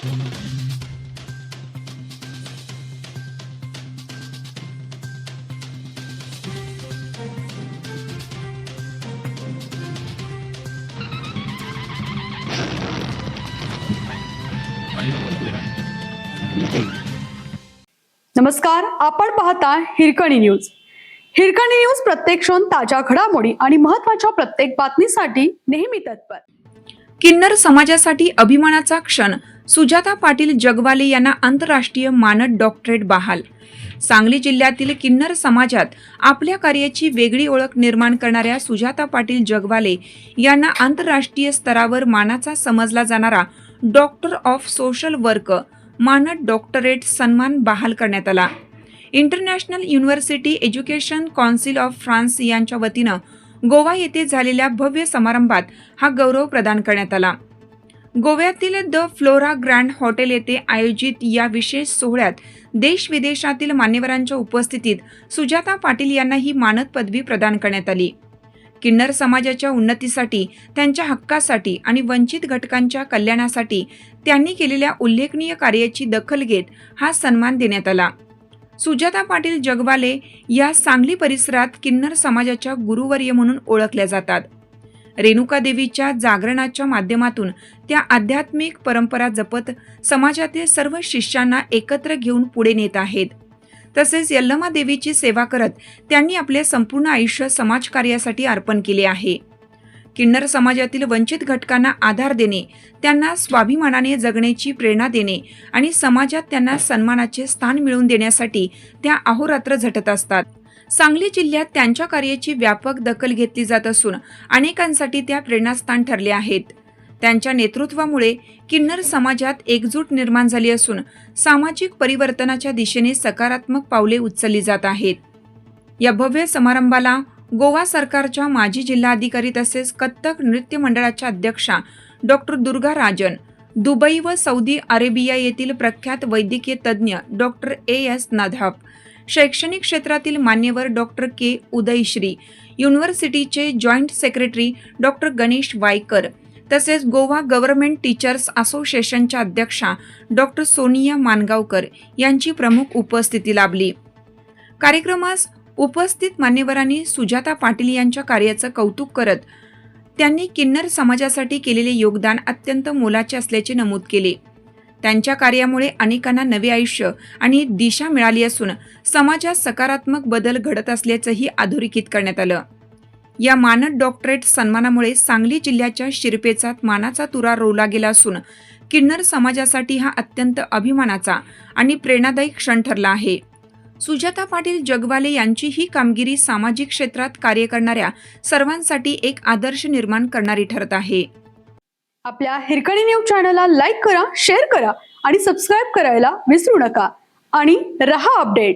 नमस्कार, आपण पाहता हिरकणी न्यूज. हिरकणी न्यूज प्रत्येक क्षण ताज्या घडामोडी आणि महत्त्वाच्या प्रत्येक बातमीसाठी नेहमी तत्पर. किन्नर समाजासाठी अभिमानाचा क्षण. सुजाता पाटील जगवाले यांना आंतरराष्ट्रीय मानद डॉक्टरेट बहाल. सांगली जिल्ह्यातील किन्नर समाजात आपल्या कार्याची वेगळी ओळख निर्माण करणाऱ्या सुजाता पाटील जगवाले यांना आंतरराष्ट्रीय स्तरावर मानाचा समजला जाणारा डॉक्टर ऑफ सोशल वर्क मानद डॉक्टरेट सन्मान बहाल करण्यात आला. International university education council of France यांच्या वतीनं गोवा येथे झालेल्या भव्य समारंभात हा गौरव प्रदान करण्यात आला. गोव्यातील द फ्लोरा ग्रँड हॉटेल येथे आयोजित या विशेष सोहळ्यात देश विदेशातील मान्यवरांच्या उपस्थितीत सुजाता पाटील यांना ही मानद पदवी प्रदान करण्यात आली. किन्नर समाजाच्या उन्नतीसाठी, त्यांच्या हक्कासाठी आणि वंचित घटकांच्या कल्याणासाठी त्यांनी केलेल्या उल्लेखनीय कार्याची दखल घेत हा सन्मान देण्यात आला. सुजाता पाटील जगवाले या सांगली परिसरात किन्नर समाजाच्या गुरुवर्य म्हणून ओळखल्या जातात. रेणुका देवीच्या जागरणाच्या माध्यमातून त्या आध्यात्मिक परंपरा जपत समाजातील सर्व शिष्यांना एकत्र घेऊन पुढे नेत आहेत. तसेच यल्लमा देवीची सेवा करत त्यांनी आपले संपूर्ण आयुष्य समाजकार्यासाठी अर्पण केले आहे. किन्नर समाजातील वंचित घटकांना आधार देणे, त्यांना स्वाभिमानाने जगण्याची प्रेरणा देणे आणि समाजात त्यांना सन्मानाचे स्थान मिळवून देण्यासाठी त्या अहोरात्र झटत असतात. सांगली जिल्ह्यात त्यांच्या कार्याची व्यापक दखल घेतली जात असून अनेकांसाठी त्या प्रेरणास्थान ठरले आहेत. त्यांच्या नेतृत्वामुळे किन्नर समाजात एकजूट निर्माण झाली असून सामाजिक परिवर्तनाच्या दिशेने सकारात्मक पावले उचलली जात आहेत. या भव्य समारंभाला गोवा सरकारच्या माजी जिल्हाधिकारी तसेच कथ्थक नृत्य मंडळाच्या अध्यक्षा डॉक्टर दुर्गा राजन, दुबई व सौदी अरेबिया येथील प्रख्यात वैद्यकीय तज्ज्ञ डॉक्टर AS नधाफ, शैक्षणिक क्षेत्रातील मान्यवर डॉक्टर K उदयश्री, युनिव्हर्सिटीचे joint secretary doctor Ganesh Waikar तसेच गोवा गव्हर्नमेंट टीचर्स असोसिएशनच्या अध्यक्षा डॉक्टर सोनिया मानगावकर यांची प्रमुख उपस्थिती लाभली. कार्यक्रमास उपस्थित मान्यवरांनी सुजाता पाटील यांच्या कार्याचं कौतुक करत त्यांनी किन्नर समाजासाठी केलेले योगदान अत्यंत मोलाचे असल्याचे नमूद केले. त्यांच्या कार्यामुळे अनेकांना नवे आयुष्य आणि दिशा मिळाली असून समाजात सकारात्मक बदल घडत असल्याचंही अधोरेखित करण्यात आलं. या मानद डॉक्टरेट सन्मानामुळे सांगली जिल्ह्याच्या शिरपेचात मानाचा तुरा रोवला गेला असून किन्नर समाजासाठी हा अत्यंत अभिमानाचा आणि प्रेरणादायी क्षण ठरला आहे. सुजाता पाटील जगवाले यांची ही कामगिरी सामाजिक क्षेत्रात कार्य करणाऱ्या सर्वांसाठी एक आदर्श निर्माण करणारी ठरत आहे. आपल्या हिरकणी न्यूज चॅनलला लाईक करा, शेअर करा आणि सबस्क्राईब करायला विसरू नका आणि रहा अपडेट.